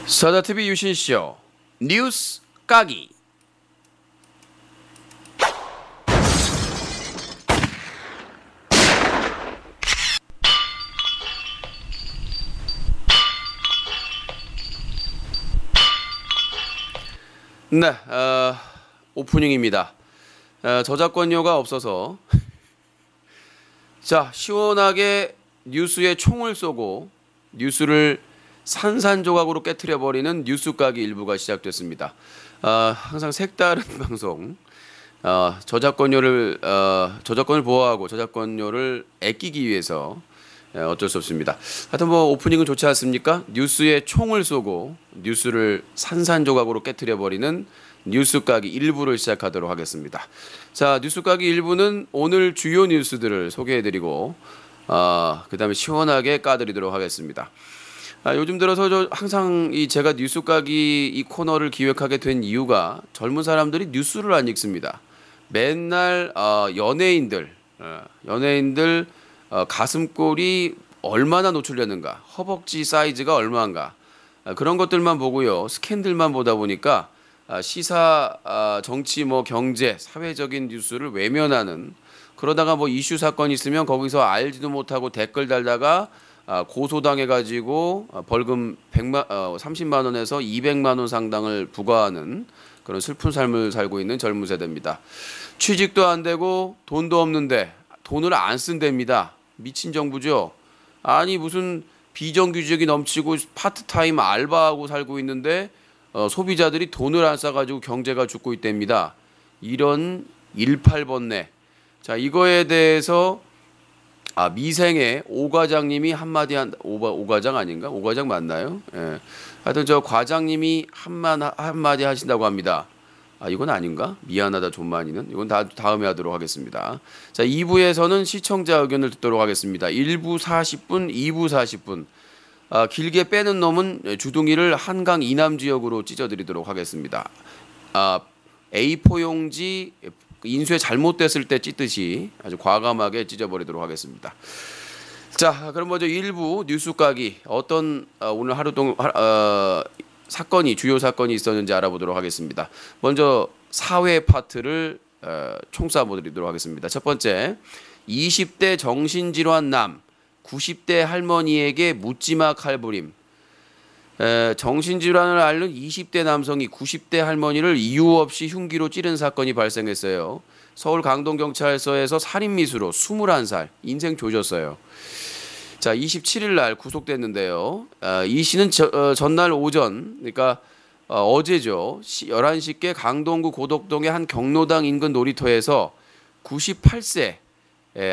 사자TV 유신쇼 뉴스 까기. 네, 오프닝입니다. 저작권료가 없어서 자, 시원하게 뉴스에 총을 쏘고 뉴스를 산산조각으로 깨트려버리는 뉴스 까기 일부가 시작됐습니다. 항상 색다른 방송, 저작권을 보호하고 저작권료를 아끼기 위해서 어쩔 수 없습니다. 하여튼 뭐 오프닝은 좋지 않습니까? 뉴스에 총을 쏘고 뉴스를 산산조각으로 깨트려버리는 뉴스 까기 일부를 시작하도록 하겠습니다. 자, 뉴스 까기 1부는 오늘 주요 뉴스들을 소개해드리고 그 다음에 시원하게 까드리도록 하겠습니다. 요즘 들어서 항상 제가 뉴스 까기 이 코너를 기획하게 된 이유가 젊은 사람들이 뉴스를 안 읽습니다. 맨날 연예인들 가슴골이 얼마나 노출되는가, 허벅지 사이즈가 얼마인가, 그런 것들만 보고요. 스캔들만 보다 보니까 시사, 정치, 경제, 사회적인 뉴스를 외면하는, 그러다가 이슈 사건 있으면 거기서 알지도 못하고 댓글 달다가 고소당해가지고 벌금 30만 원에서 200만 원 상당을 부과하는 그런 슬픈 삶을 살고 있는 젊은 세대입니다. 취직도 안 되고 돈도 없는데 돈을 안 쓴답니다. 미친 정부죠. 아니 무슨 비정규직이 넘치고 파트타임 알바하고 살고 있는데 소비자들이 돈을 안 싸가지고 경제가 죽고 있답니다. 이런 18번네. 자, 이거에 대해서 미생의 오 과장님이 한마디 오 과장 아닌가? 오 과장 맞나요? 예. 하여튼 저 과장님이 한마디 하신다고 합니다. 이건 아닌가? 미안하다 존만이는. 이건 다음에 하도록 하겠습니다. 자, 2부에서는 시청자 의견을 듣도록 하겠습니다. 1부 40분, 2부 40분. 길게 빼는 놈은 주둥이를 한강 이남 지역으로 찢어드리도록 하겠습니다. A4 용지 인쇄 잘못됐을 때 찢듯이 아주 과감하게 찢어버리도록 하겠습니다. 자, 그럼 먼저 1부 뉴스 까기 어떤 오늘 하루 동안 주요 사건이 있었는지 알아보도록 하겠습니다. 먼저 사회 파트를 총쏴보도록 하겠습니다. 첫 번째, 20대 정신질환 남 90대 할머니에게 묻지마 칼부림. 정신질환을 앓는 20대 남성이 90대 할머니를 이유 없이 흉기로 찌른 사건이 발생했어요. 서울 강동경찰서에서 살인미수로 21살 인생 조졌어요. 자, 27일 날 구속됐는데요. 이 씨는 전날 오전, 그러니까 어제죠. 11시께 강동구 고덕동의 한 경로당 인근 놀이터에서 98세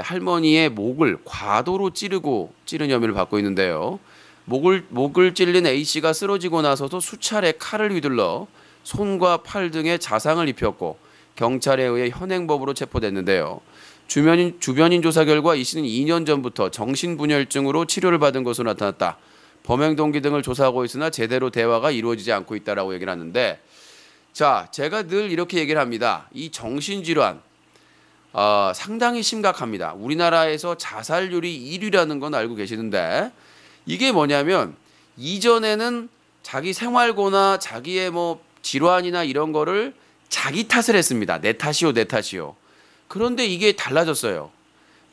할머니의 목을 과도로 찌른 혐의를 받고 있는데요. 목을 찔린 A씨가 쓰러지고 나서도 수차례 칼을 휘둘러 손과 팔 등에 자상을 입혔고 경찰에 의해 현행법으로 체포됐는데요. 주변인 조사 결과 이 씨는 2년 전부터 정신분열증으로 치료를 받은 것으로 나타났다. 범행 동기 등을 조사하고 있으나 제대로 대화가 이루어지지 않고 있다라고 얘기를 하는데, 자, 제가 늘 이렇게 얘기를 합니다. 이 정신질환 상당히 심각합니다. 우리나라에서 자살률이 1위라는 건 알고 계시는데, 이게 뭐냐면 이전에는 자기 생활고나 자기의 질환이나 이런 거를 자기 탓을 했습니다. 내 탓이요, 내 탓이요. 그런데 이게 달라졌어요.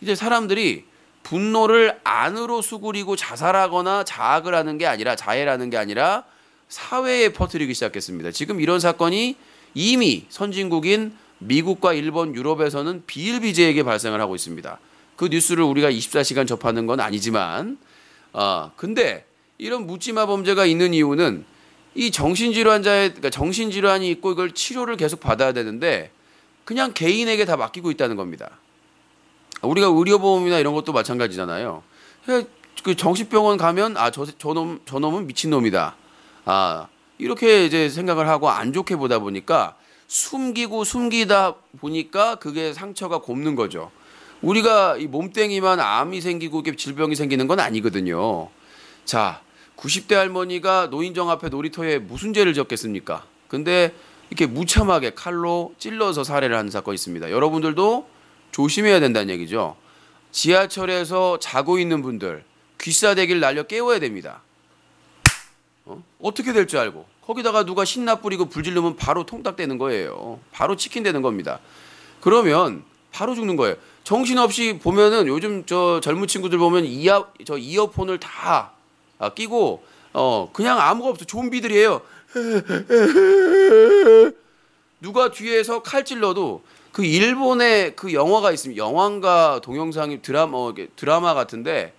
이제 사람들이 분노를 안으로 수그리고 자살하거나 자해를 하는 게 아니라 사회에 퍼뜨리기 시작했습니다. 지금 이런 사건이 이미 선진국인 미국과 일본, 유럽에서는 비일비재하게 발생을 하고 있습니다. 그 뉴스를 우리가 24시간 접하는 건 아니지만 근데 이런 묻지마 범죄가 있는 이유는 이 그러니까 정신질환이 있고 이걸 치료를 계속 받아야 되는데 그냥 개인에게 다 맡기고 있다는 겁니다. 우리가 의료보험이나 이런 것도 마찬가지잖아요. 그 정신병원 가면 저놈은 미친놈이다. 이렇게 이제 생각을 하고 안 좋게 보다 보니까 숨기다 보니까 그게 상처가 곱는 거죠. 우리가 이 몸뚱이만 암이 생기고 질병이 생기는 건 아니거든요. 자, 90대 할머니가 노인정 앞에 놀이터에 무슨 죄를 졌겠습니까? 근데 이렇게 무참하게 칼로 찔러서 살해를 하는 사건이 있습니다. 여러분들도 조심해야 된다는 얘기죠. 지하철에서 자고 있는 분들 귀싸대기를 날려 깨워야 됩니다. 어떻게 될 줄 알고 거기다가 누가 신나 뿌리고 불 지르면 바로 통닭되는 거예요. 바로 치킨 되는 겁니다. 그러면 바로 죽는 거예요. 정신없이 보면은 요즘 저 젊은 친구들 보면 이어폰을 다 끼고 그냥 아무것도 없어. 좀비들이에요. 누가 뒤에서 칼 찔러도 그 일본의 그 영화가 있습니다. 영화인가 동영상이 드라마 같은데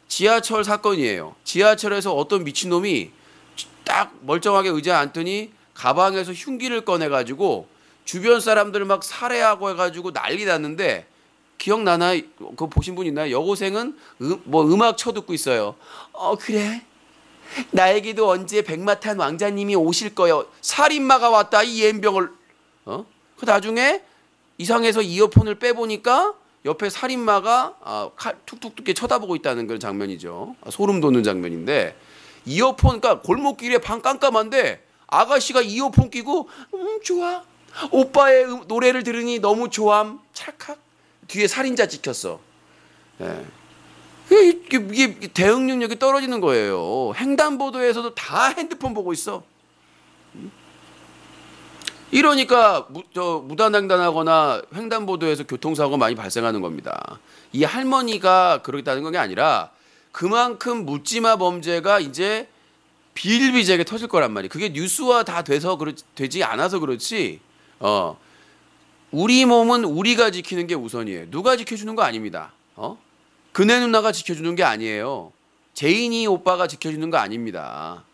지하철 사건이에요. 지하철에서 어떤 미친놈이 딱 멀쩡하게 의자에 앉더니 가방에서 흉기를 꺼내가지고 주변 사람들 막 살해하고 해가지고 난리 났는데 기억나나? 그거 보신 분 있나요? 여고생은 음악 쳐듣고 있어요. 그래? 나에게도 언제 백마탄 왕자님이 오실 거요. 살인마가 왔다 이 옌병을. 그 나중에 이상해서 이어폰을 빼보니까 옆에 살인마가 칼 툭툭툭 쳐다보고 있다는 그런 장면이죠. 소름 돋는 장면인데 이어폰, 그러니까 골목길에 방 깜깜한데 아가씨가 이어폰 끼고 좋아. 오빠의 노래를 들으니 너무 좋함. 찰칵. 뒤에 살인자 찍혔어. 예. 이게 대응 능력이 떨어지는 거예요. 횡단보도에서도 다 핸드폰 보고 있어. 이러니까 무단횡단하거나 횡단보도에서 교통사고가 많이 발생하는 겁니다. 이 할머니가 그러겠다는 게 아니라 그만큼 묻지마 범죄가 이제 비일비재하게 터질 거란 말이에요. 그게 뉴스화 다 되지 않아서 그렇지. 우리 몸은 우리가 지키는 게 우선이에요. 누가 지켜주는 거 아닙니다. 그네 누나가 지켜주는 게 아니에요. 제인이 오빠가 지켜주는 거 아닙니다.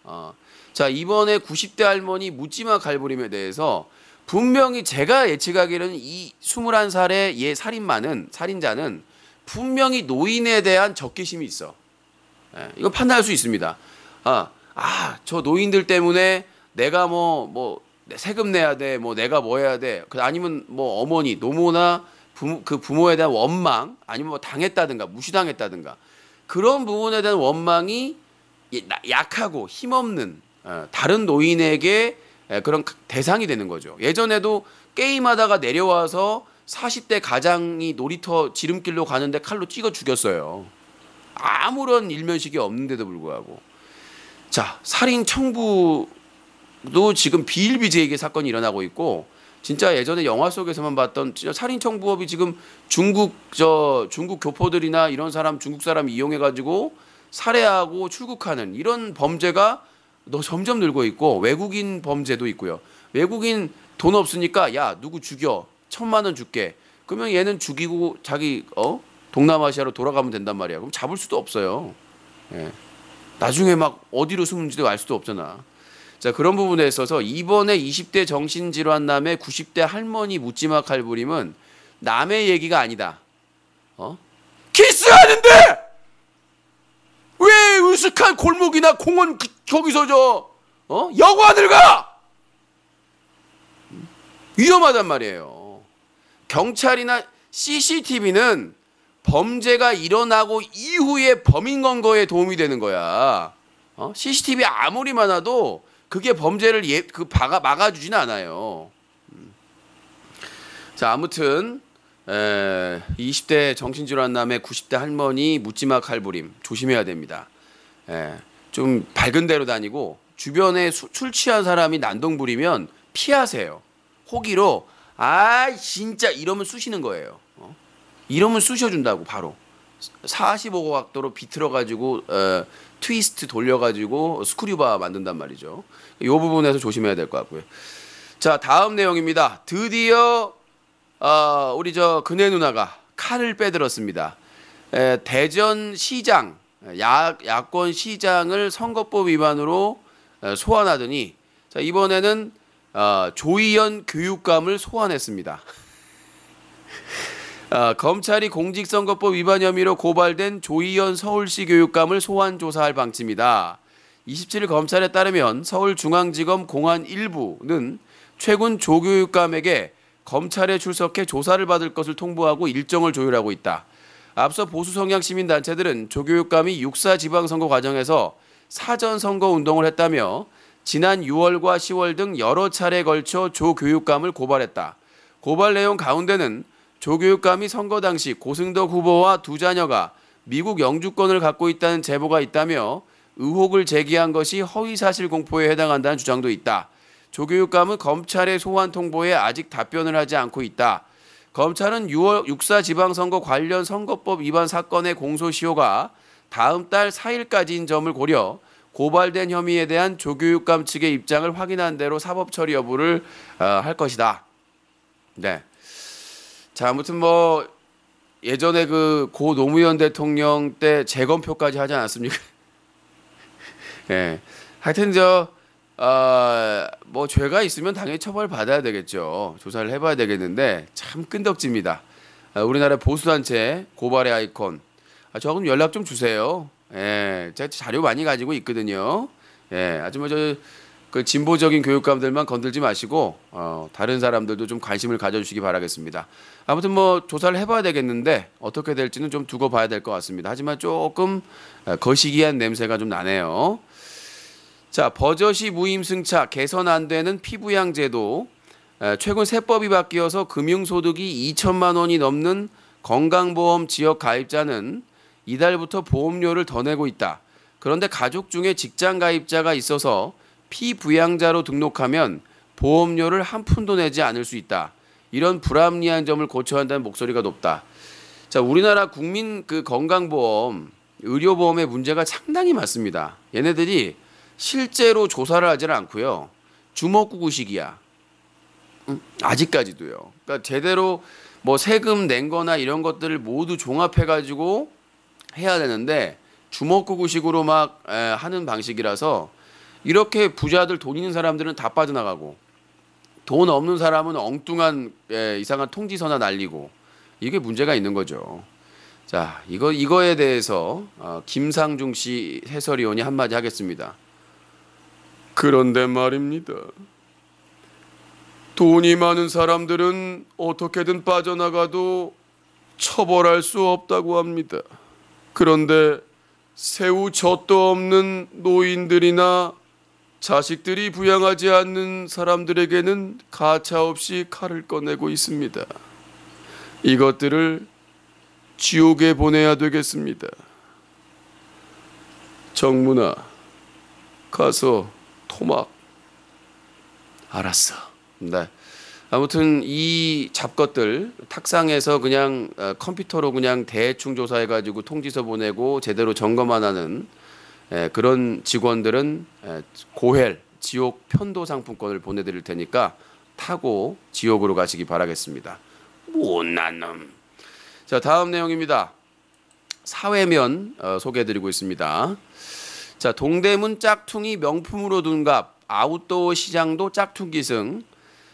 자, 이번에 90대 할머니 묻지마 갈부림에 대해서 분명히 제가 예측하기로는 이 21살의 살인자는 분명히 노인에 대한 적개심이 있어. 이거 판단할 수 있습니다. 저 노인들 때문에 내가 뭐 세금 내야 돼, 내가 뭐 해야 돼, 아니면 어머니, 노모나 그 부모에 대한 원망, 아니면 당했다든가 무시당했다든가 그런 부분에 대한 원망이 약하고 힘없는 다른 노인에게 그런 대상이 되는 거죠. 예전에도 게임하다가 내려와서 40대 가장이 놀이터 지름길로 가는데 칼로 찍어 죽였어요. 아무런 일면식이 없는데도 불구하고. 자, 살인 청부도 지금 비일비재하게 사건이 일어나고 있고, 진짜 예전에 영화 속에서만 봤던 진짜 살인 청부업이 지금 중국 교포들이나 이런 중국 사람 이용해 가지고 살해하고 출국하는 이런 범죄가 점점 늘고 있고, 외국인 범죄도 있고요. 외국인 돈 없으니까 야 누구 죽여 1,000만 원 줄게. 그러면 얘는 죽이고 자기 동남아시아로 돌아가면 된단 말이야. 그럼 잡을 수도 없어요. 예. 나중에 막 어디로 숨는지도 알 수도 없잖아. 자, 그런 부분에 있어서 이번에 20대 정신질환남의 90대 할머니 묻지마 칼부림은 남의 얘기가 아니다. 키스하는데 왜 으슥한 골목이나 공원 거기서 여관을 가? 위험하단 말이에요. 경찰이나 CCTV는 범죄가 일어나고 이후에 범인 검거에 도움이 되는 거야. CCTV 아무리 많아도 그게 범죄를 막아주진 않아요. 자, 아무튼 20대 정신질환남의 90대 할머니 묻지마 칼부림 조심해야 됩니다. 좀 밝은 데로 다니고 주변에 술 취한 사람이 난동 부리면 피하세요. 호기로 진짜 이러면 쑤시는 거예요. 이러면 쑤셔준다고 바로 45도 각도로 비틀어가지고 트위스트 돌려가지고 스크류바 만든단 말이죠. 이 부분에서 조심해야 될 것 같고요. 자, 다음 내용입니다. 드디어 우리 그네 누나가 칼을 빼들었습니다. 대전 시장 야권 시장을 선거법 위반으로 소환하더니 자, 이번에는 조희연 교육감을 소환했습니다. 검찰이 공직선거법 위반 혐의로 고발된 조희연 서울시 교육감을 소환 조사할 방침이다. 27일 검찰에 따르면 서울중앙지검 공안 1부는 최근 조 교육감에게 검찰에 출석해 조사를 받을 것을 통보하고 일정을 조율하고 있다. 앞서 보수 성향 시민단체들은 조 교육감이 6.4 지방선거 과정에서 사전선거운동을 했다며 지난 6월과 10월 등 여러 차례에 걸쳐 조 교육감을 고발했다. 고발 내용 가운데는 조 교육감이 선거 당시 고승덕 후보와 두 자녀가 미국 영주권을 갖고 있다는 제보가 있다며 의혹을 제기한 것이 허위사실 공포에 해당한다는 주장도 있다. 조교육감은 검찰의 소환 통보에 아직 답변을 하지 않고 있다. 검찰은 6월 6.4 지방선거 관련 선거법 위반 사건의 공소시효가 다음 달 4일까지인 점을 고려 고발된 혐의에 대한 조교육감 측의 입장을 확인한 대로 사법 처리 여부를 할 것이다. 네. 자, 아무튼 뭐 예전에 그 고 노무현 대통령 때 재검표까지 하지 않았습니까? 예. 하여튼 뭐 죄가 있으면 당연히 처벌 받아야 되겠죠. 조사를 해봐야 되겠는데 참 끈덕집니다. 우리나라 보수단체 고발의 아이콘. 조금 연락 좀 주세요. 예, 제가 자료 많이 가지고 있거든요. 예, 아주 그 진보적인 교육감들만 건들지 마시고 다른 사람들도 좀 관심을 가져주시기 바라겠습니다. 아무튼 뭐 조사를 해봐야 되겠는데 어떻게 될지는 좀 두고 봐야 될 것 같습니다. 하지만 조금 거시기한 냄새가 좀 나네요. 자, 버젓이 무임승차 개선 안 되는 피부양 제도. 최근 세법이 바뀌어서 금융소득이 2천만 원이 넘는 건강보험 지역 가입자는 이달부터 보험료를 더 내고 있다. 그런데 가족 중에 직장 가입자가 있어서 피부양자로 등록하면 보험료를 한 푼도 내지 않을 수 있다. 이런 불합리한 점을 고쳐야 한다는 목소리가 높다. 자, 우리나라 국민 그 건강보험, 의료보험의 문제가 상당히 많습니다. 얘네들이 실제로 조사를 하지는 않고요. 주먹구구식이야. 아직까지도요. 그러니까 제대로 뭐 세금 낸 거나 이런 것들을 모두 종합해가지고 해야 되는데 주먹구구식으로 막 하는 방식이라서 이렇게 부자들 돈 있는 사람들은 다 빠져나가고 돈 없는 사람은 엉뚱한 이상한 통지서나 날리고 이게 문제가 있는 거죠. 자, 이거에 대해서 김상중 씨 해설위원이 한마디 하겠습니다. 그런데 말입니다. 돈이 많은 사람들은 어떻게든 빠져나가도 처벌할 수 없다고 합니다. 그런데 새우 젖도 없는 노인들이나 자식들이 부양하지 않는 사람들에게는 가차없이 칼을 꺼내고 있습니다. 이것들을 지옥에 보내야 되겠습니다. 정문아, 가서 토막. 알았어. 네. 아무튼 이 잡것들 탁상에서 그냥 컴퓨터로 그냥 대충 조사해가지고 통지서 보내고 제대로 점검 안 하는 그런 직원들은 고헬 지옥 편도 상품권을 보내드릴 테니까 타고 지옥으로 가시기 바라겠습니다. 못난 놈. 자, 다음 내용입니다. 사회면 소개해드리고 있습니다. 자, 동대문 짝퉁이 명품으로 둔갑, 아웃도어 시장도 짝퉁 기승.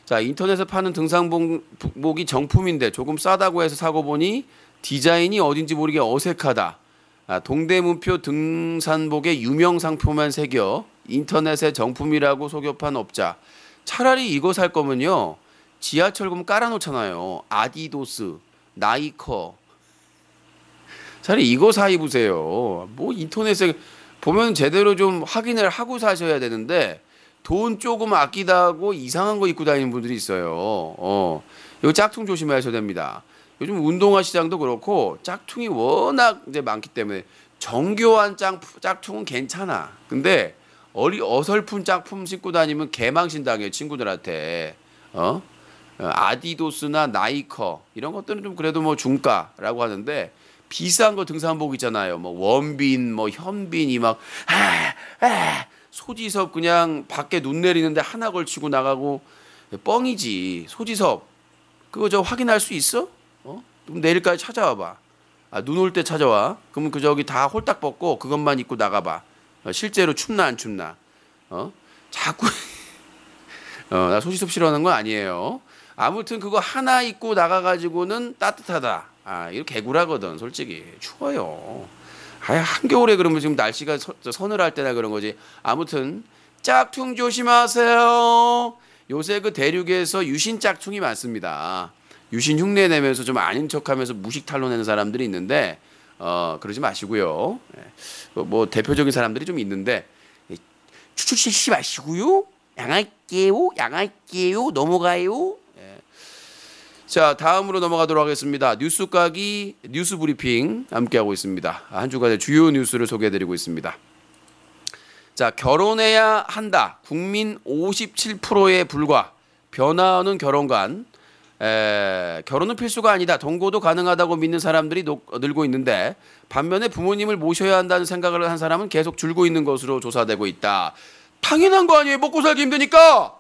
자, 인터넷에 파는 등산복이 정품인데 조금 싸다고 해서 사고 보니 디자인이 어딘지 모르게 어색하다. 동대문표 등산복에 유명 상표만 새겨 인터넷에 정품이라고 속여 판 업자. 차라리 이거 살 거면요, 지하철금 깔아놓잖아요. 아디도스, 나이커. 차라리 이거 사 입으세요. 뭐 인터넷에 보면 제대로 좀 확인을 하고 사셔야 되는데 돈 조금 아끼다고 이상한 거 입고 다니는 분들이 있어요. 이거 짝퉁 조심하셔야 됩니다. 요즘 운동화 시장도 그렇고 짝퉁이 워낙 이제 많기 때문에 정교한 짝퉁은 괜찮아. 근데 어설픈 짝품 신고 다니면 개망신 당해요, 친구들한테. 아디도스나 나이커 이런 것들은 좀 그래도 뭐 중가라고 하는데 비싼 거 등산복 있잖아요. 뭐 원빈, 뭐 현빈이 막 소지섭 그냥 밖에 눈 내리는데 하나 걸치고 나가고 뻥이지. 소지섭 그거 저 확인할 수 있어? 그럼 내일까지 찾아와봐. 눈 올 때 찾아와. 그러면 그 저기 다 홀딱 벗고 그것만 입고 나가봐. 실제로 춥나 안 춥나? 자꾸 나 소지섭 싫어하는 건 아니에요. 아무튼 그거 하나 입고 나가가지고는 따뜻하다. 이거 개구라거든. 솔직히 추워요. 한겨울에 그러면 지금 날씨가 서늘할 때나 그런 거지. 아무튼 짝퉁 조심하세요. 요새 그 대륙에서 유신 짝퉁이 많습니다. 유신 흉내 내면서 좀 아닌 척하면서 무식 탄로내는 사람들이 있는데 그러지 마시고요. 뭐 대표적인 사람들이 좀 있는데 추출시키지 마시고요. 양할게요. 넘어가요. 자, 다음으로 넘어가도록 하겠습니다. 뉴스 까기 뉴스 브리핑 함께하고 있습니다. 한 주간의 주요 뉴스를 소개해드리고 있습니다. 자, 결혼해야 한다. 국민 57%에 불과. 변화하는 결혼관. 결혼은 필수가 아니다. 동거도 가능하다고 믿는 사람들이 늘고 있는데 반면에 부모님을 모셔야 한다는 생각을 한 사람은 계속 줄고 있는 것으로 조사되고 있다. 당연한 거 아니에요. 먹고 살기 힘드니까.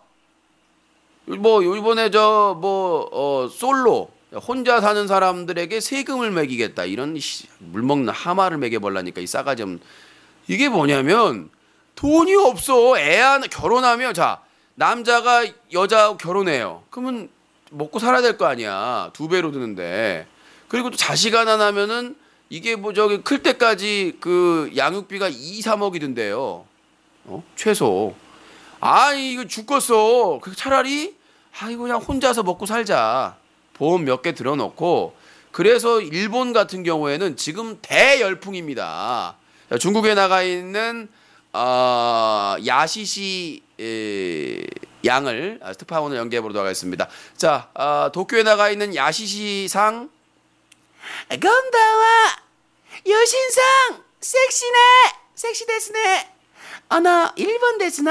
뭐 이번에 솔로 혼자 사는 사람들에게 세금을 매기겠다. 이런 물먹는 하마를 매겨버라니까 이 싸가지 없는. 이게 뭐냐면 돈이 없어. 결혼하면 자 남자가 여자하고 결혼해요. 그러면 먹고 살아야 될 거 아니야. 2배로 드는데. 그리고 또 자식 하나 나면은 이게 클 때까지 그 양육비가 2, 3억이 든대요. 최소. 이거 죽겠어. 차라리 이거 그냥 혼자서 먹고 살자. 보험 몇 개 들어놓고. 그래서 일본 같은 경우에는 지금 대열풍입니다. 중국에 나가 있는 야시시 양을 특파원을 연결해 보도록 하겠습니다. 자, 도쿄에 나가 있는 야시시상. 건방와 여신상 섹시네 섹시 데스네. 일본 데스노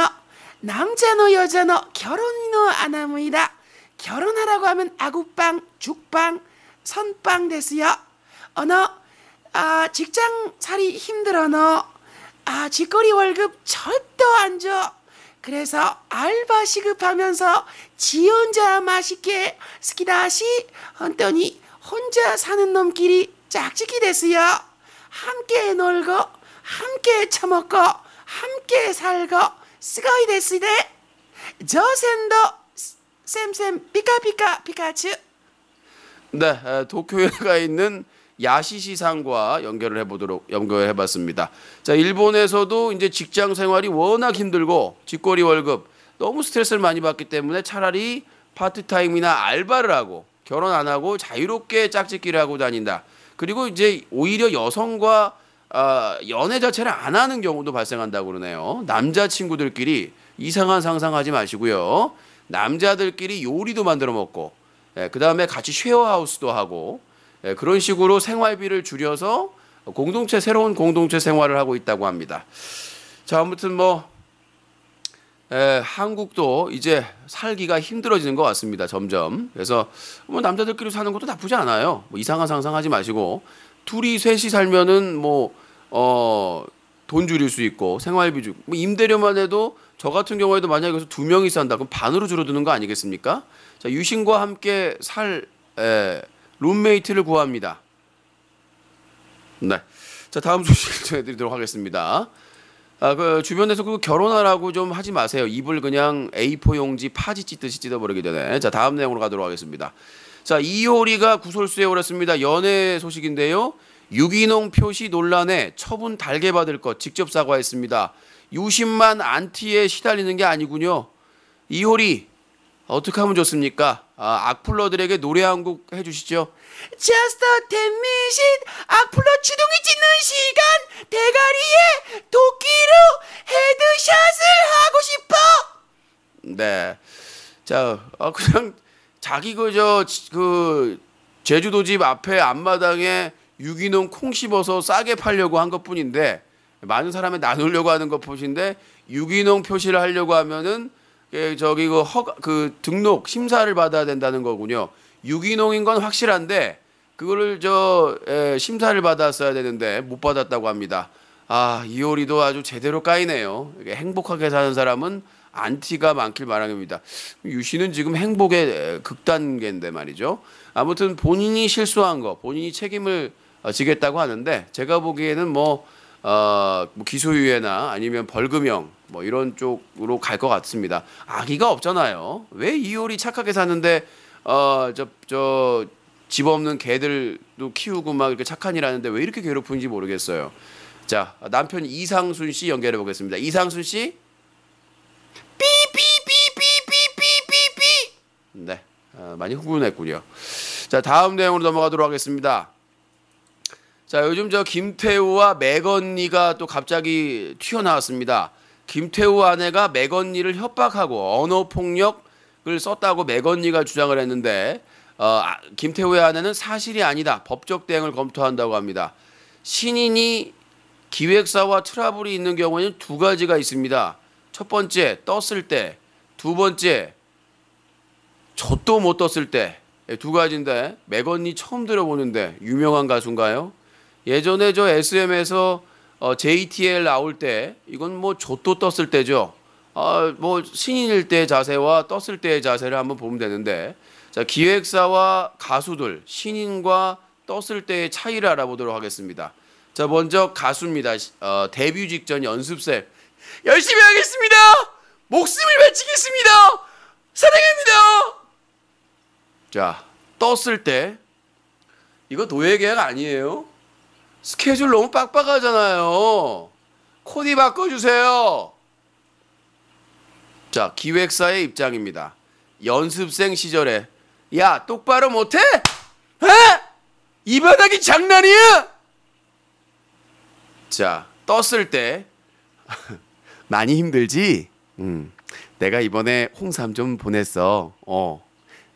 남자노 여자노 결혼이노 아나무이다. 결혼하라고 하면 아구빵 죽빵 선빵 데스요. 직장살이 힘들어너. 직거리 월급 절도 안 줘. 그래서 알바 시급하면서 지 혼자 맛있게 스키다시 헌더니 혼자 사는 놈끼리 짝짓기 됐어요. 함께 놀고 함께 처먹고 함께 살고 스거이 됐으네. 저센도 쌤쌤 피카피카 피카츄. 네, 도쿄에 가 있는 야시시상과 연결해봤습니다. 자, 일본에서도 이제 직장 생활이 워낙 힘들고 직거리 월급 너무 스트레스를 많이 받기 때문에 차라리 파트타임이나 알바를 하고 결혼 안 하고 자유롭게 짝짓기를 하고 다닌다. 그리고 이제 오히려 여성과 연애 자체를 안 하는 경우도 발생한다고 그러네요. 남자친구들끼리 이상한 상상하지 마시고요. 남자들끼리 요리도 만들어 먹고 그 다음에 같이 쉐어하우스도 하고 그런 식으로 생활비를 줄여서 새로운 공동체 생활을 하고 있다고 합니다. 자, 아무튼 한국도 이제 살기가 힘들어지는 것 같습니다. 점점. 그래서 남자들끼리 사는 것도 나쁘지 않아요. 이상한 상상하지 마시고 둘이 셋이 살면은 돈 줄일 수 있고 생활비 주고 임대료만 해도 저 같은 경우에도 만약에 여기서 2명이 산다 그럼 반으로 줄어드는 거 아니겠습니까? 자, 유신과 함께 살 룸메이트를 구합니다. 네. 자, 다음 소식 전해드리도록 하겠습니다. 주변에서 결혼하라고 좀 하지 마세요. 입을 그냥 A4 용지 파지 찢듯이 찢어버리기 전에. 자, 다음 내용으로 가도록 하겠습니다. 자, 이효리가 구설수에 오랐습니다. 연애 소식인데요. 유기농 표시 논란에 처분 달게 받을 것 직접 사과했습니다. 유심만 안티에 시달리는 게 아니군요. 이효리 어떻게 하면 좋습니까? 악플러들에게 노래 한 곡 해주시죠. Just a 10 minutes 악플러 주둥이 찢는 시간 대가리에 도끼로 헤드샷을 하고 싶어. 네. 자, 그냥 자기 제주도 집 앞에 앞마당에 유기농 콩 씹어서 싸게 팔려고 한 것뿐인데 많은 사람이 나누려고 하는 것뿐인데 유기농 표시를 하려고 하면은 등록 심사를 받아야 된다는 거군요. 유기농인 건 확실한데 그거를 심사를 받았어야 되는데 못 받았다고 합니다. 이효리도 아주 제대로 까이네요. 행복하게 사는 사람은 안티가 많길 바랍니다. 유씨는 지금 행복의 극단계인데 말이죠. 아무튼 본인이 실수한 거 본인이 책임을 지겠다고 하는데 제가 보기에는 기소유예나 아니면 벌금형 이런 쪽으로 갈 것 같습니다. 아기가 없잖아요. 왜 이효리 착하게 사는데 집 없는 개들도 키우고 막 이렇게 착한 일 하는데 왜 이렇게 괴롭은지 모르겠어요. 자, 남편 이상순 씨 연결해 보겠습니다. 이상순 씨. 삐삐삐삐삐삐삐삐. 네, 많이 흥분했군요. 자, 다음 내용으로 넘어가도록 하겠습니다. 자, 요즘 김태우와 맥언니가 또 갑자기 튀어나왔습니다. 김태우 아내가 맥언니를 협박하고 언어폭력을 썼다고 맥언니가 주장을 했는데 김태우의 아내는 사실이 아니다. 법적 대응을 검토한다고 합니다. 신인이 기획사와 트러블이 있는 경우에는 두 가지가 있습니다. 첫 번째, 떴을 때. 두 번째, 저 또 못 떴을 때. 두 가지인데 맥언니 처음 들어보는데 유명한 가수인가요? 예전에 저 SM에서 JTL 나올 때 이건 뭐 저 또 떴을 때죠. 뭐 신인일 때 자세와 떴을 때의 자세를 한번 보면 되는데, 자, 기획사와 가수들, 신인과 떴을 때의 차이를 알아보도록 하겠습니다. 자, 먼저 가수입니다. 데뷔 직전 연습생. 열심히 하겠습니다. 목숨을 바치겠습니다. 사랑합니다. 자, 떴을 때 이거 노예 계약 아니에요? 스케줄 너무 빡빡하잖아요. 코디 바꿔주세요. 자, 기획사의 입장입니다. 연습생 시절에 야, 똑바로 못해? 에? 이 바닥이 장난이야? 자, 떴을 때 많이 힘들지? 내가 이번에 홍삼 좀 보냈어.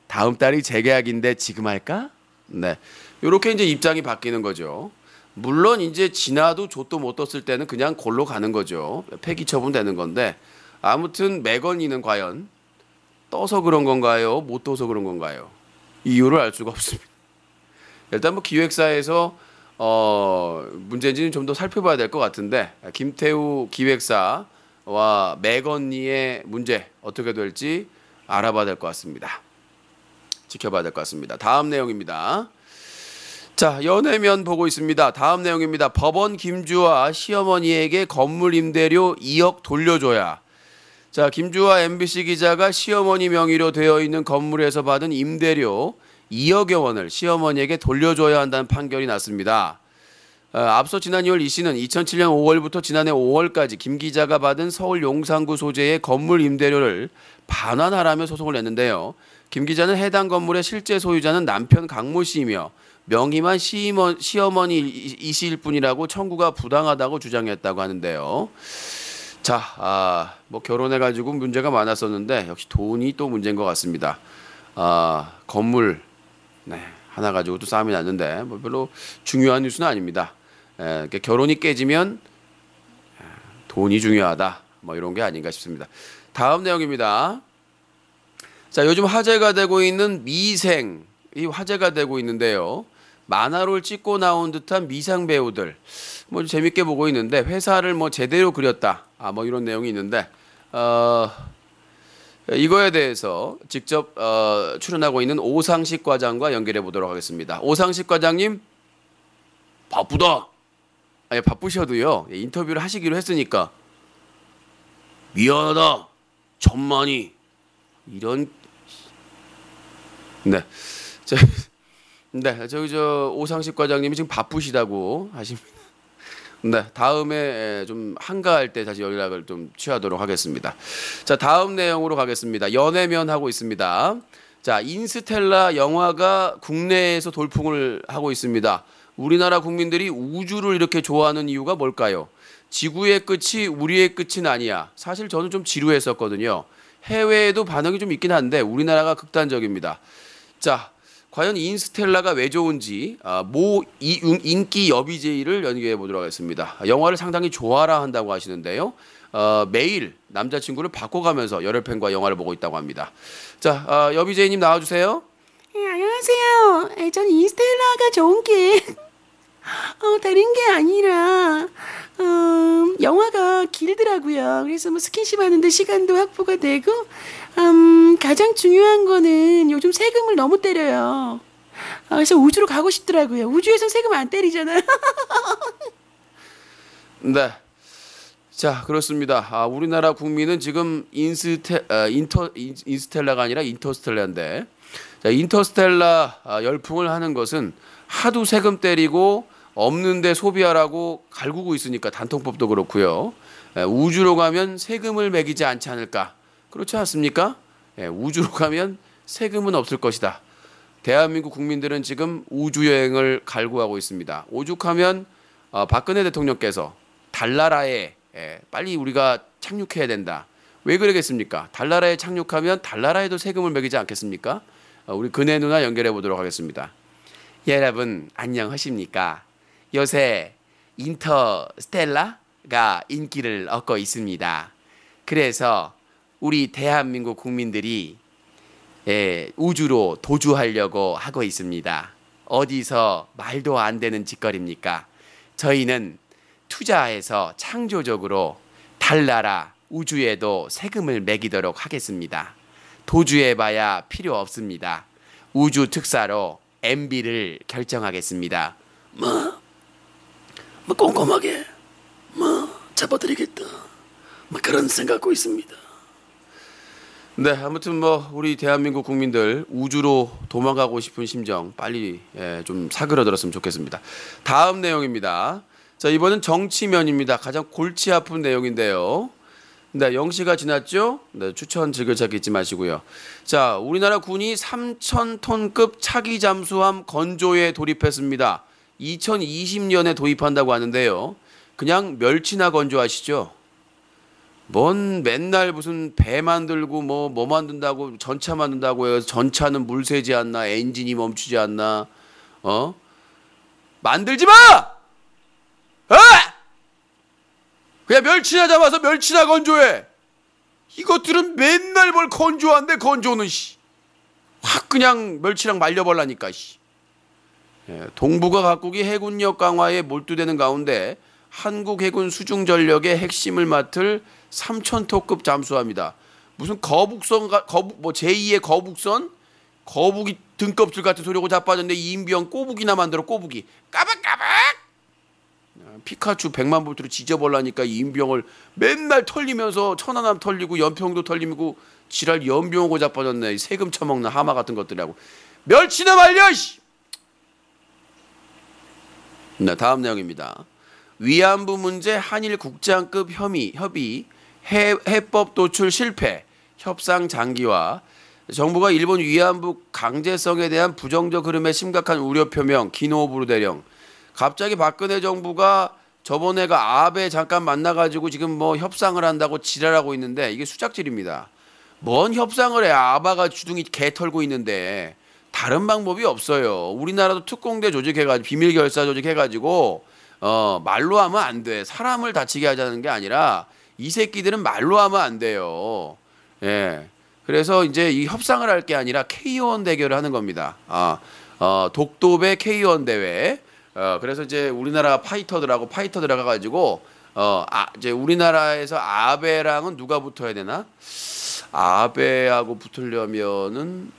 다음 달이 재계약인데 지금 할까? 네, 요렇게 이제 입장이 바뀌는 거죠. 물론 이제 지나도 좆도 못 떴을 때는 그냥 골로 가는 거죠. 폐기 처분되는 건데, 아무튼 맥언니는 과연 떠서 그런 건가요? 못 떠서 그런 건가요? 이유를 알 수가 없습니다. 일단 뭐 기획사에서 문제인지는 좀 더 살펴봐야 될 것 같은데, 김태우 기획사와 맥언니의 문제 어떻게 될지 알아봐야 될 것 같습니다. 지켜봐야 될 것 같습니다. 다음 내용입니다. 자, 연애면 보고 있습니다. 다음 내용입니다. 법원 김주아 시어머니에게 건물 임대료 2억 돌려줘야. 자, 김주아 MBC 기자가 시어머니 명의로 되어 있는 건물에서 받은 임대료 2억여 원을 시어머니에게 돌려줘야 한다는 판결이 났습니다. 앞서 지난 2월 이 씨는 2007년 5월부터 지난해 5월까지 김 기자가 받은 서울 용산구 소재의 건물 임대료를 반환하라며 소송을 냈는데요. 김 기자는 해당 건물의 실제 소유자는 남편 강모 씨이며 명의만 시어머니이실 뿐이라고 청구가 부당하다고 주장했다고 하는데요. 자, 뭐 결혼해가지고 문제가 많았었는데 역시 돈이 또 문제인 것 같습니다. 건물 하나 가지고 또 싸움이 났는데 뭐 별로 중요한 뉴스는 아닙니다. 결혼이 깨지면 돈이 중요하다, 뭐 이런 게 아닌가 싶습니다. 다음 내용입니다. 자, 요즘 화제가 되고 있는 미생이 화제가 되고 있는데요. 만화를 찍고 나온 듯한 미상 배우들 뭐 재밌게 보고 있는데, 회사를 뭐 제대로 그렸다, 뭐 이런 내용이 있는데, 이거에 대해서 직접 출연하고 있는 오상식 과장과 연결해 보도록 하겠습니다. 오상식 과장님, 바쁘다. 아니, 바쁘셔도요, 인터뷰를 하시기로 했으니까 미안하다, 천만이 이런. 네, 저기 오상식 과장님이 지금 바쁘시다고 하십니다. 네, 다음에 좀 한가할 때 다시 연락을 좀 취하도록 하겠습니다. 자, 다음 내용으로 가겠습니다. 연애면 하고 있습니다. 자, 인스텔라 영화가 국내에서 돌풍을 하고 있습니다. 우리나라 국민들이 우주를 이렇게 좋아하는 이유가 뭘까요? 지구의 끝이 우리의 끝은 아니야. 사실 저는 좀 지루했었거든요. 해외에도 반응이 좀 있긴 한데 우리나라가 극단적입니다. 자, 과연 인스텔라가 왜 좋은지 모 인기 여비제이를 연기해 보도록 하겠습니다. 영화를 상당히 좋아라 한다고 하시는데요. 매일 남자친구를 바꿔가면서 열혈팬과 영화를 보고 있다고 합니다. 자, 여비제이님 나와주세요. 네, 안녕하세요. 전 인스텔라가 좋은 게 다른 게 아니라 영화가 길더라고요. 그래서 뭐 스킨십 하는데 시간도 확보가 되고, 가장 중요한 거는 요즘 세금을 너무 때려요. 그래서 우주로 가고 싶더라고요. 우주에선 세금 안 때리잖아요. 네. 자, 그렇습니다. 우리나라 국민은 지금 인스텔라가 아니라 인터스텔라인데, 자, 인터스텔라 열풍을 하는 것은 하도 세금 때리고 없는데 소비하라고 갈구고 있으니까, 단통법도 그렇고요. 우주로 가면 세금을 매기지 않지 않을까? 그렇지 않습니까? 우주로 가면 세금은 없을 것이다. 대한민국 국민들은 지금 우주여행을 갈구하고 있습니다. 오죽하면 박근혜 대통령께서 달나라에 빨리 우리가 착륙해야 된다. 왜 그러겠습니까? 달나라에 착륙하면 달나라에도 세금을 매기지 않겠습니까? 우리 근혜 누나 연결해 보도록 하겠습니다. 여러분 안녕하십니까? 요새 인터스텔라가 인기를 얻고 있습니다. 그래서 우리 대한민국 국민들이 우주로 도주하려고 하고 있습니다. 어디서 말도 안 되는 짓거리입니까? 저희는 투자해서 창조적으로 달나라 우주에도 세금을 매기도록 하겠습니다. 도주해봐야 필요 없습니다. 우주 특사로 MB를 결정하겠습니다. 뭐 꼼꼼하게 잡아드리겠다. 그런 생각하고 있습니다. 네, 아무튼 우리 대한민국 국민들 우주로 도망가고 싶은 심정 빨리 좀 사그러들었으면 좋겠습니다. 다음 내용입니다. 자, 이번은 정치면입니다. 가장 골치 아픈 내용인데요. 네, 0시가 지났죠? 네, 추천 즐겨찾기 잊지 마시고요. 자, 우리나라 군이 3,000톤급 차기 잠수함 건조에 돌입했습니다. 2020년에 도입한다고 하는데요. 그냥 멸치나 건조하시죠? 뭔 맨날 무슨 배 만들고 뭐 만든다고 전차 만든다고 해서 전차는 물 새지 않나 엔진이 멈추지 않나 만들지 마! 그냥 멸치나 잡아서 멸치나 건조해. 이것들은 맨날 뭘 건조한데 건조는 확 그냥 멸치랑 말려버라니까. 동북아 각국이 해군력 강화에 몰두되는 가운데 한국 해군 수중 전력의 핵심을 맡을 3,000톤급 잠수함이다. 무슨 거북선 제2의 거북선 거북이 등껍질 같은 소리고 자빠졌는데 이인비형 꼬북이나 만들어 꼬북이 까박까박 피카츄 100만 볼트로 지져버라니까 이인비형을 맨날 털리면서 천안함 털리고 연평도 털리고 지랄 연병하고 자빠졌네. 세금 처먹는 하마 같은 것들이라고. 멸치나 말려. 네, 다음 내용입니다. 위안부 문제 한일 국장급 협의 해법 도출 실패 협상 장기화. 정부가 일본 위안부 강제성에 대한 부정적 흐름에 심각한 우려 표명. 기노부르 대령. 갑자기 박근혜 정부가 저번에가 아베 잠깐 만나가지고 지금 협상을 한다고 지랄하고 있는데 이게 수작질입니다. 뭔 협상을 해. 아바가 주둥이 개 털고 있는데 다른 방법이 없어요. 우리나라도 특공대 조직해가지고 비밀결사 조직해가지고 말로 하면 안 돼. 사람을 다치게 하자는 게 아니라 이 새끼들은 말로 하면 안 돼요. 예. 그래서 이제 이 협상을 할 게 아니라 K1 대결을 하는 겁니다. 독도배 K1 대회. 그래서 이제 우리나라 파이터들하고 파이터 들어가가지고 이제 우리나라에서 아베랑은 누가 붙어야 되나? 아베하고 붙으려면은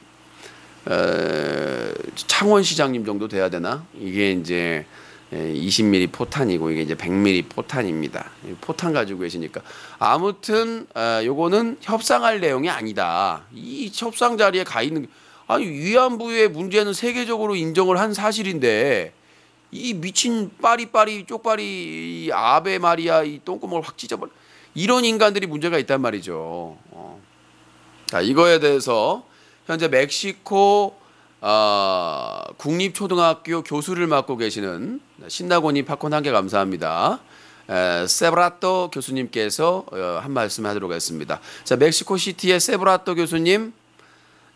창원시장님 정도 돼야 되나? 이게 이제 20mm 포탄이고 이게 이제 100mm 포탄입니다. 포탄 가지고 계시니까 아무튼 요거는 협상할 내용이 아니다. 이 협상 자리에 가 있는 위안부의 문제는 세계적으로 인정을 한 사실인데 이 미친 빠리빠리 쪽빠리 아베 마리아 이 똥구멍을 확 찢어버려 이런 인간들이 문제가 있단 말이죠. 자, 이거에 대해서 현재 멕시코 국립초등학교 교수를 맡고 계시는 신나고님 팝콘 한 개 감사합니다. 세브라토 교수님께서 한 말씀 하도록 하겠습니다. 자, 멕시코 시티의 세브라토 교수님.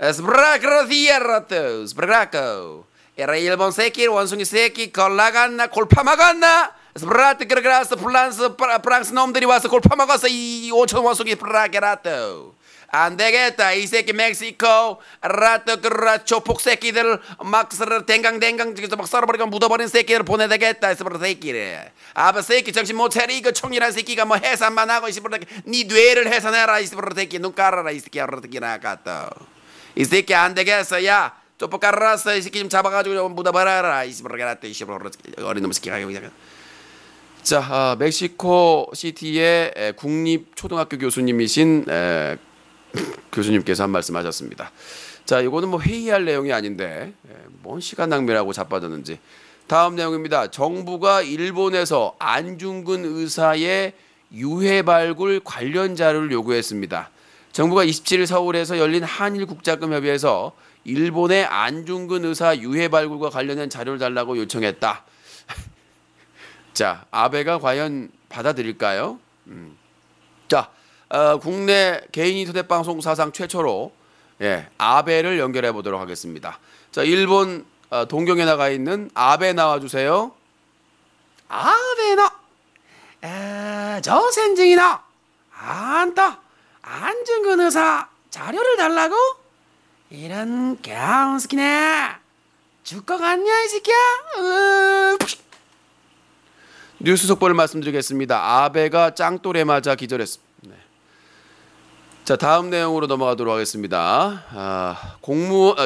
스브라크로티에라토 스브라코 에라 일본 새끼 원숭이 새끼 걸라갔나 골파먹었나 스브라트 그라스 프랑스 놈들이 와서 골파먹었어 이 5천 원숭이 브라게라토 안 되겠다. 이 새끼 멕시코 라또 그라 조폭 새끼들 막 댕강댕강 막 썰어버리고 묻어버린 새끼들 보내야 되겠다. 스브라 새끼를 아버 새끼 정신 못 차리고 총이란 새끼가 해산만 하고 스브라 니 뇌를 해산해라. 이 스브라 새끼 눈 깔아라. 이 새끼 어떻게 나갔다. 이 새끼 안 되겠어. 야 조폭 깔았어. 이 새끼 좀 잡아가지고 묻어버려라. 이 스브라 이 스브라 어린 놈 새끼가. 자, 멕시코 시티의 국립초등학교 교수님이신 교수님께서 한 말씀 하셨습니다. 자, 이거는 회의할 내용이 아닌데 뭔 시간 낭비라고 자빠졌는지. 다음 내용입니다. 정부가 일본에서 안중근 의사의 유해 발굴 관련 자료를 요구했습니다. 정부가 27일 서울에서 열린 한일 국자금 협의회에서 일본의 안중근 의사 유해 발굴과 관련된 자료를 달라고 요청했다. 자, 아베가 과연 받아들일까요? 자, 국내 개인 인터넷 방송 사상 최초로 아베를 연결해 보도록 하겠습니다. 자, 일본 동경에 나가 있는 아베 나와주세요. 아베 저 sen증이 안타 안중근 의사 자료를 달라고? 이런 개운스키네. 죽것 같냐 이 새끼야? 뉴스 속보를 말씀드리겠습니다. 아베가 짱돌에 맞아 기절했습니다. 네. 자, 다음 내용으로 넘어가도록 하겠습니다.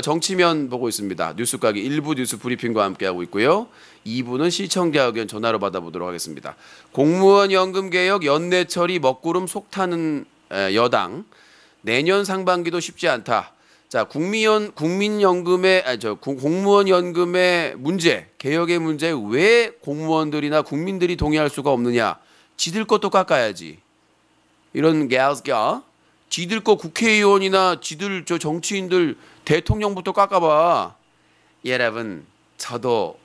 정치면 보고 있습니다. 뉴스가기 1부 뉴스 브리핑과 함께하고 있고요. 2부는 시청자 의견 전화로 받아보도록 하겠습니다. 공무원 연금 개혁 연내 처리 먹구름 속타는 여당. 내년 상반기도 쉽지 않다. 자, 공무원 연금의 문제, 개혁의 문제 왜 공무원들이나 국민들이 동의할 수가 없느냐? 지들 것도 깎아야지. 이런 게아스가 지들 거 국회의원이나 지들 저 정치인들 대통령부터 깎아봐. 여러분, 저도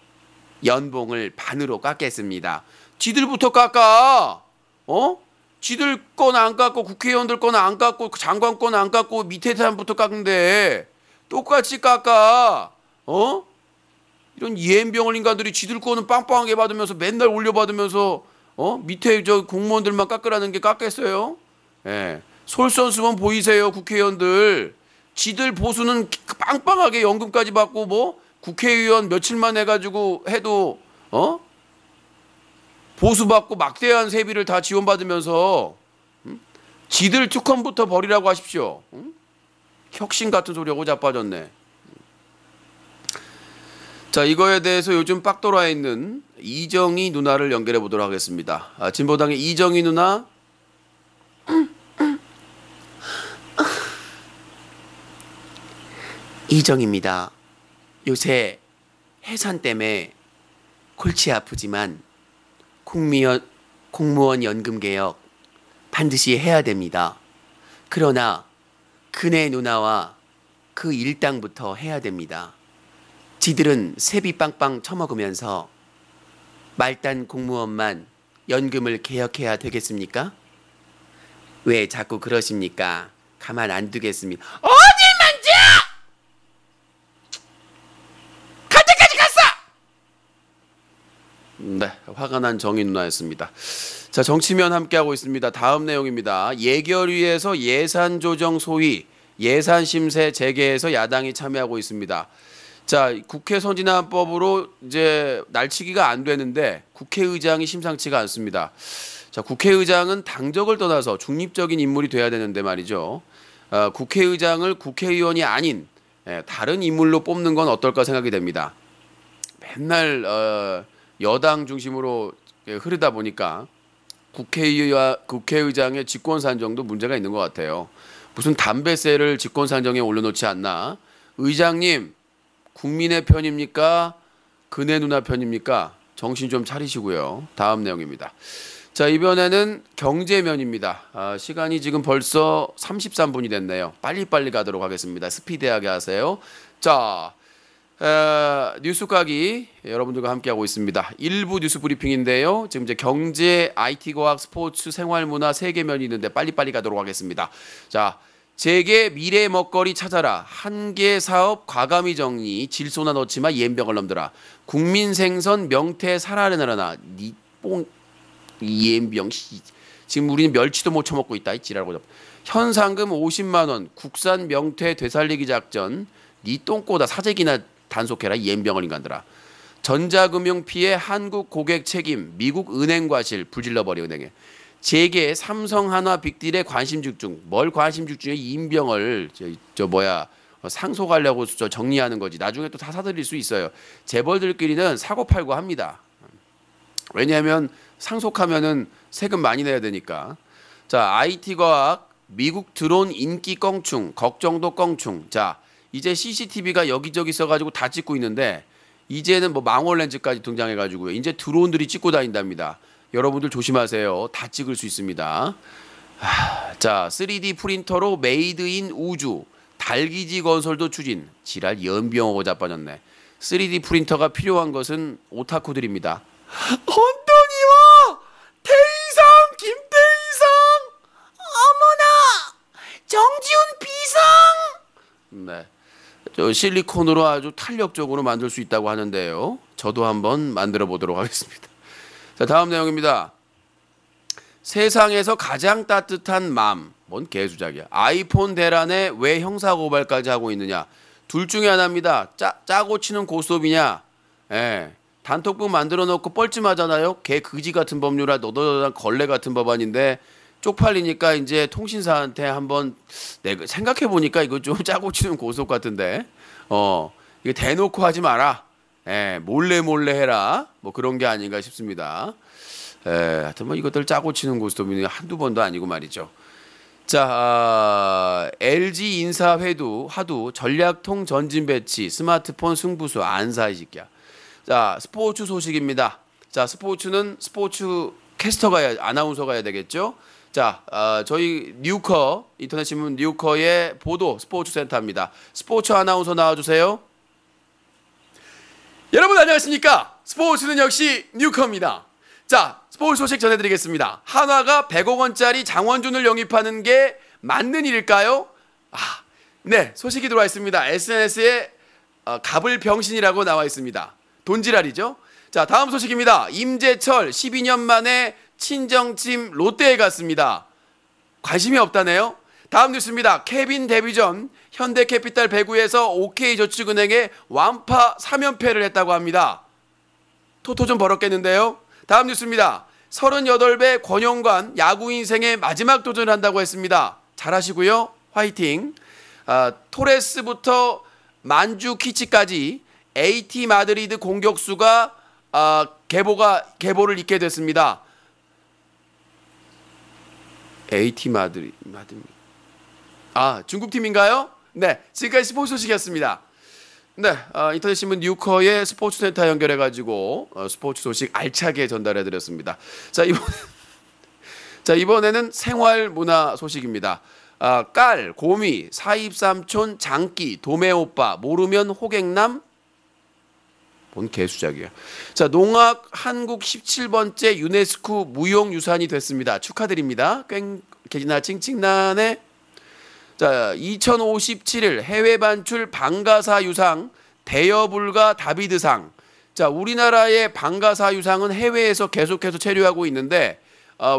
연봉을 반으로 깎겠습니다. 지들부터 깎아. 지들 건 안 깎고 국회의원들 건 안 깎고 장관 건 안 깎고 밑에 사람부터 깎는데 똑같이 깎아. 이런 이엠병을 인간들이 지들 거는 빵빵하게 받으면서 맨날 올려받으면서 밑에 저 공무원들만 깎으라는 게 깎겠어요? 예. 솔선수범 보이세요, 국회의원들. 지들 보수는 빵빵하게 연금까지 받고 뭐 국회의원 며칠만 해가지고 해도 보수받고 막대한 세비를 다 지원받으면서 지들 특검부터 버리라고 하십시오. 혁신 같은 소리하고 자빠졌네. 자, 이거에 대해서 요즘 빡 돌아 있는 이정희 누나를 연결해 보도록 하겠습니다. 진보당의 이정희 누나. 이정입니다. 요새 해산 때문에 골치 아프지만 공무원 연금 개혁 반드시 해야 됩니다. 그러나 그네 누나와 그 일당부터 해야 됩니다. 지들은 세비 빵빵 처먹으면서 말단 공무원만 연금을 개혁해야 되겠습니까? 왜 자꾸 그러십니까? 가만 안 두겠습니다. 어딜 만져! 갈 때까지 갔어! 네, 화가 난 정희 누나였습니다. 자, 정치면 함께하고 있습니다. 다음 내용입니다. 예결위에서 예산조정 소위 예산심세 재개에서 야당이 참여하고 있습니다. 자, 국회 선진화법으로 이제 날치기가 안 되는데 국회의장이 심상치가 않습니다. 자, 국회의장은 당적을 떠나서 중립적인 인물이 돼야 되는데 말이죠. 국회의장을 국회의원이 아닌 다른 인물로 뽑는 건 어떨까 생각이 됩니다. 맨날 여당 중심으로 흐르다 보니까 국회의장의 직권산정도 문제가 있는 것 같아요. 무슨 담배세를 직권산정에 올려놓지 않나? 의장님, 국민의 편입니까? 그네 누나 편입니까? 정신 좀 차리시고요. 다음 내용입니다. 자, 이번에는 경제면입니다. 시간이 지금 벌써 33분이 됐네요. 빨리빨리 가도록 하겠습니다. 스피디하게 하세요. 자, 뉴스 까기 여러분들과 함께하고 있습니다. 1부 뉴스 브리핑인데요. 지금 이제 경제, IT과학, 스포츠, 생활문화 세 개면이 있는데 빨리빨리 가도록 하겠습니다. 자, 재계 미래 먹거리 찾아라. 한계 사업 과감히 정리. 질소나 넣지마 이엠병을 넘들아. 국민 생선 명태 살아내라나. 니뽕 이엠병. 지금 우리는 멸치도 못 처먹고 있다. 있지라고. 현상금 50만 원. 국산 명태 되살리기 작전. 니 똥꼬다. 사재기나 단속해라. 이엠병을 인간들아. 전자금융 피해 한국 고객 책임. 미국 은행 과실. 불질러버려 은행에. 재계 삼성 한화 빅딜에 관심 집중. 뭘 관심 집중해? 이임병을 상속하려고 정리하는 거지. 나중에 또 다 사들일 수 있어요. 재벌들끼리는 사고 팔고 합니다. 왜냐하면 상속하면은 세금 많이 내야 되니까. 자, IT 과학 미국 드론 인기 껑충 걱정도 껑충. 자, 이제 CCTV가 여기저기 있어가지고 다 찍고 있는데 이제는 뭐 망원 렌즈까지 등장해가지고 이제 드론들이 찍고 다닌답니다. 여러분들 조심하세요. 다 찍을 수 있습니다. 자, 3D 프린터로 메이드 인 우주 달기지 건설도 추진. 지랄 연병하고 자빠졌네. 3D 프린터가 필요한 것은 오타쿠들입니다. 헌돈이와 태희상 김태희상 어머나 정지훈 비상. 네, 저 실리콘으로 아주 탄력적으로 만들 수 있다고 하는데요. 저도 한번 만들어 보도록 하겠습니다. 자, 다음 내용입니다. 세상에서 가장 따뜻한 맘. 뭔 개수작이야. 아이폰 대란에 왜 형사고발까지 하고 있느냐. 둘 중에 하나입니다. 짜고 치는 고스톱이냐. 예. 단톡방 만들어 놓고 뻘쭘하잖아요. 개 그지 같은 법률아 너도나도 걸레 같은 법안인데 쪽팔리니까 이제 통신사한테 한번 내가 생각해 보니까 이거 좀 짜고 치는 고스톱 같은데. 이거 대놓고 하지 마라. 예, 몰래 해라. 뭐 그런 게 아닌가 싶습니다. 하여튼 뭐 이것들 짜고 치는 고스톱이 한두 번도 아니고 말이죠. 자, LG 인사 하두 전략통 전진 배치 스마트폰 승부수 안사 이 새끼야. 자, 스포츠 소식입니다. 자, 스포츠는 스포츠 캐스터가 아나운서가 해야 되겠죠. 자, 저희 뉴커 인터넷 신문 뉴커의 보도 스포츠 센터입니다. 스포츠 아나운서 나와주세요. 여러분 안녕하십니까? 스포츠는 역시 뉴커입니다. 자, 스포츠 소식 전해드리겠습니다. 한화가 100억 원짜리 장원준을 영입하는 게 맞는 일일까요? 네, 소식이 들어와 있습니다. SNS에 갑을 병신이라고 나와 있습니다. 돈지랄이죠. 자, 다음 소식입니다. 임재철 12년 만에 친정팀 롯데에 갔습니다. 관심이 없다네요. 다음 뉴스입니다. 케빈 데뷔전 현대캐피탈 배구에서 OK저축은행에 완파 3연패를 했다고 합니다. 토토 좀 벌었겠는데요. 다음 뉴스입니다. 38배 권영관 야구 인생의 마지막 도전을 한다고 했습니다. 잘하시고요. 화이팅. 토레스부터 만주키치까지 AT 마드리드 공격수가 계보를 잇게 됐습니다. AT 마드리드. 중국 팀인가요? 네, 지금까지 스포츠 소식이었습니다. 네, 인터넷 신문 뉴커의 스포츠 센터 연결해가지고 스포츠 소식 알차게 전달해드렸습니다. 자, 이번에는 생활 문화 소식입니다. 깔, 고미, 사입삼촌, 장기, 도매오빠, 모르면 호갱남. 뭔 개수작이야. 자, 농악 한국 17번째 유네스코 무형유산이 됐습니다. 축하드립니다. 꽹개지나 칭칭나네. 자, 2057일 해외 반출 방가사 유상 대여불가 다비드상. 자, 우리나라의 방가사 유상은 해외에서 계속해서 체류하고 있는데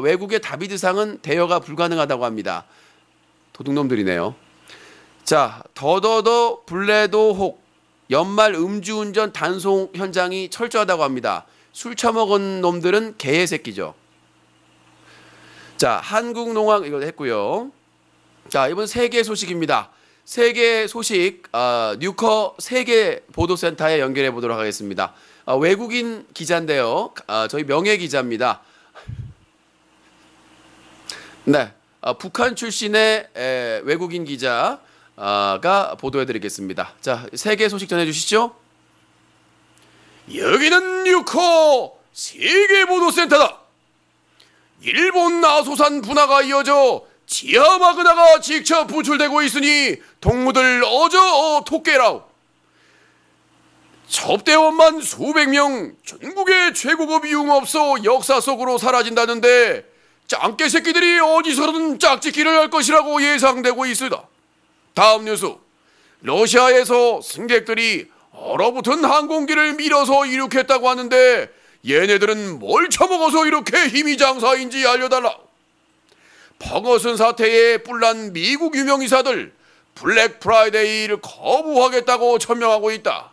외국의 다비드상은 대여가 불가능하다고 합니다. 도둑놈들이네요. 자, 더더더 블레도혹 연말 음주운전 단속 현장이 철저하다고 합니다. 술 처먹은 놈들은 개의 새끼죠. 자, 한국농악 이거 했고요. 자, 이번 세계 소식입니다. 세계 소식 뉴커 세계 보도센터에 연결해 보도록 하겠습니다. 외국인 기자인데요. 저희 명예 기자입니다. 네, 북한 출신의 외국인 기자가 보도해 드리겠습니다. 자, 세계 소식 전해 주시죠. 여기는 뉴커 세계 보도센터다. 일본 나소산 분화가 이어져 지하 마그나가 직접 분출되고 있으니 동무들 어저 토끼라우. 접대원만 수백 명, 전국의 최고급 유흥업소 역사 속으로 사라진다는데 짱깨 새끼들이 어디서든 짝짓기를 할 것이라고 예상되고 있습니다. 다음 뉴스. 러시아에서 승객들이 얼어붙은 항공기를 밀어서 이륙했다고 하는데 얘네들은 뭘 처먹어서 이렇게 힘이 장사인지 알려달라. 퍼거슨 사태에 뿔난 미국 유명인사들 블랙 프라이데이를 거부하겠다고 천명하고 있다.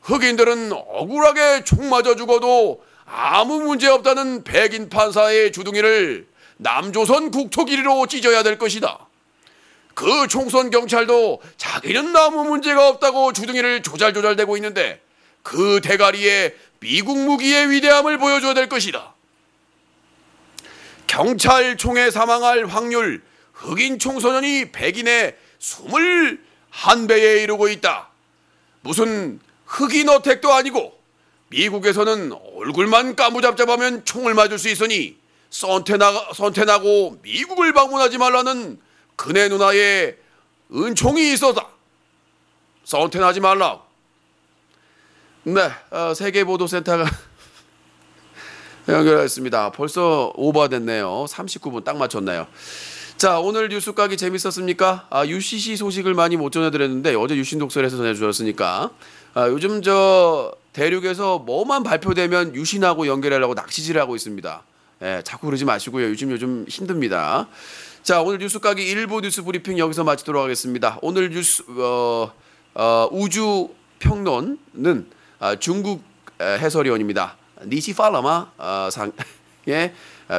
흑인들은 억울하게 총 맞아 죽어도 아무 문제 없다는 백인 판사의 주둥이를 남조선 국토길이로 찢어야 될 것이다. 그 총선 경찰도 자기는 아무 문제가 없다고 주둥이를 조잘조잘대고 있는데 그 대가리에 미국 무기의 위대함을 보여줘야 될 것이다. 경찰총에 사망할 확률 흑인 청소년이 백인의 21배에 이르고 있다. 무슨 흑인 어택도 아니고 미국에서는 얼굴만 까무잡잡하면 총을 맞을 수 있으니 선택나고 미국을 방문하지 말라는 그네 누나의 은총이 있었다. 선택하지 말라. 네, 세계보도센터가 연결하겠습니다. 벌써 오버됐네요. 39분 딱 맞췄네요. 자, 오늘 뉴스 까기 재밌었습니까? UCC 소식을 많이 못 전해드렸는데 어제 유신 독설에서 전해주셨으니까 요즘 대륙에서 뭐만 발표되면 유신하고 연결하려고 낚시질하고 있습니다. 예, 자꾸 그러지 마시고요. 요즘 힘듭니다. 자, 오늘 뉴스 까기 일부 뉴스 브리핑 여기서 마치도록 하겠습니다. 오늘 뉴스 우주 평론은 중국 해설위원입니다. 니시 팔라마 상의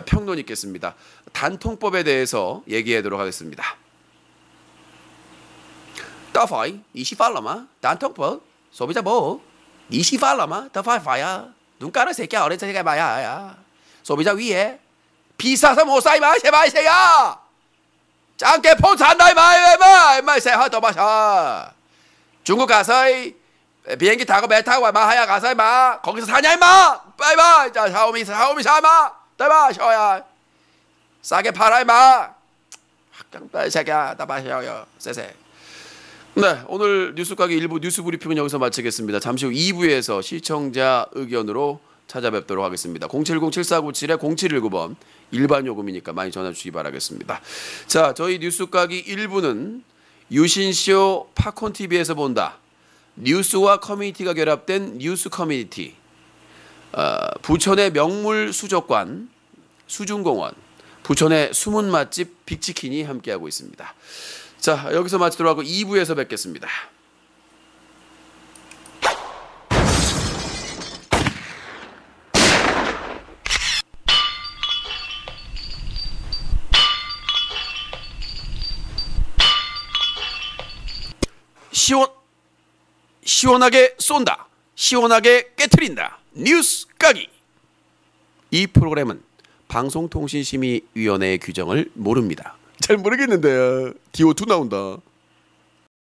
평론 있겠습니다. 단통법에 대해서 얘기하도록 하겠습니다. 大phải你是法了吗? 단통법 소비자 뭐? 你是法了吗? 더 파이야. 눈 까는 새끼야. 어린 새끼야 마야. 소비자 위에 비싸서 못 사 이마 제발 이 새끼야. 짱게 폰산다 이마 새하 더 마셔. 중국 가서 비행기 타고 배 타고 하야 가서 이마 거기서 사냐 이마. 빨리 자 샤오미 사 이마. 빨리 셔야. 싸게 팔아 이마. 확장 새끼야 다 마셔요. 쎄쎄. 네, 오늘 뉴스 까기 일부 뉴스 브리핑은 여기서 마치겠습니다. 잠시 후 2부에서 시청자 의견으로 찾아뵙도록 하겠습니다. 070-7497-0719번 일반 요금이니까 많이 전화 주시기 바라겠습니다. 자, 저희 뉴스 까기 1부는 유신쇼 팝콘TV에서 본다. 뉴스와 커뮤니티가 결합된 뉴스 커뮤니티. 부천의 명물 수족관 수중공원, 부천의 숨은 맛집 빅치킨이 함께하고 있습니다. 자, 여기서 마치도록 하고 2부에서 뵙겠습니다. 시원하게 쏜다. 시원하게 깨트린다. 뉴스 까기. 이 프로그램은 방송통신심의위원회의 규정을 모릅니다. 잘 모르겠는데요. DO2 나온다.